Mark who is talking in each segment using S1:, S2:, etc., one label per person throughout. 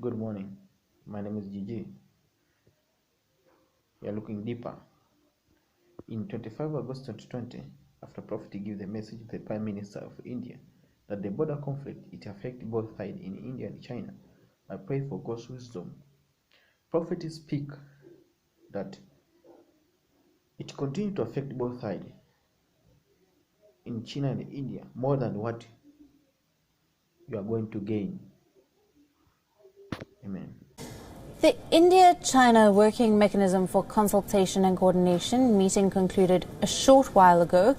S1: Good morning. My name is Gigi. We are looking deeper. In 25 August 2020, after Prophet gave the message to the Prime Minister of India that the border conflict it affects both sides in India and China, I pray for God's wisdom. Prophet speak that it continue to affect both sides in China and India more than what you are going to gain. Amen.
S2: The India-China Working Mechanism for Consultation and Coordination meeting concluded a short while ago.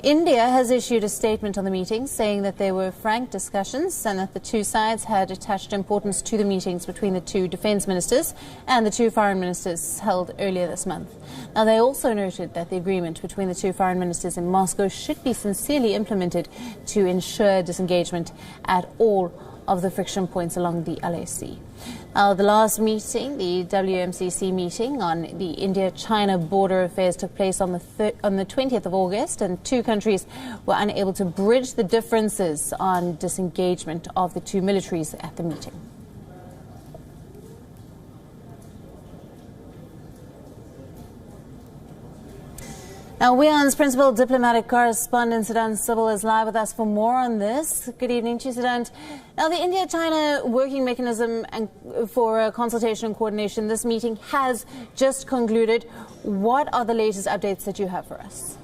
S2: India has issued a statement on the meeting saying that there were frank discussions and that the two sides had attached importance to the meetings between the two defense ministers and the two foreign ministers held earlier this month. Now, they also noted that the agreement between the two foreign ministers in Moscow should be sincerely implemented to ensure disengagement at all of the friction points along the LAC. The last meeting, the WMCC meeting on the India-China border affairs, took place on the 20th of August, and two countries were unable to bridge the differences on disengagement of the two militaries at the meeting. Now, WION's principal diplomatic correspondent, Siddhant Subal, is live with us for more on this. Good evening to you, Siddhant. Now, the India-China Working Mechanism for Consultation and Coordination, this meeting has just concluded. What are the latest updates that you have for us?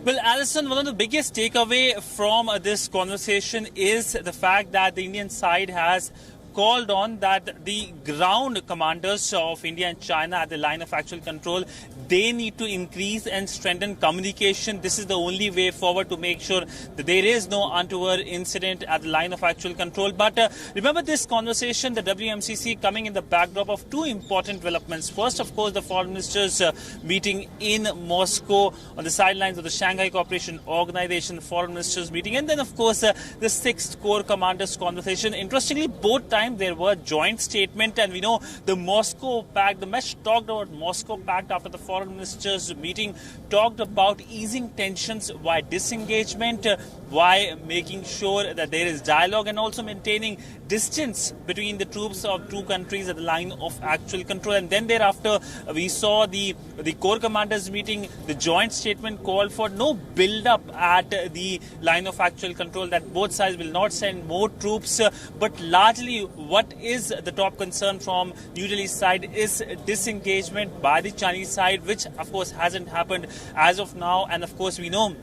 S3: Well, Alison, one of the biggest takeaway from this conversation is the fact that the Indian side has called on that the ground commanders of India and China at the line of actual control, they need to increase and strengthen communication. This is the only way forward to make sure that there is no untoward incident at the line of actual control. But remember this conversation, the WMCC coming in the backdrop of two important developments. First, of course, the foreign ministers meeting in Moscow on the sidelines of the Shanghai Cooperation Organization foreign ministers meeting. And then, of course, the 6th Corps commanders conversation. Interestingly, both times there were joint statement, and we know the Moscow Pact, the MESH talked about Moscow Pact after the foreign ministers meeting, talked about easing tensions via disengagement, why making sure that there is dialogue and also maintaining distance between the troops of two countries at the line of actual control. And then thereafter, we saw the Corps commanders meeting. The joint statement called for no build-up at the line of actual control, that both sides will not send more troops, but largely what is the top concern from New Delhi's side is disengagement by the Chinese side, which of course hasn't happened as of now. And of course we know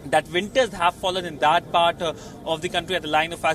S3: that winters have fallen in that part of the country at the line of actual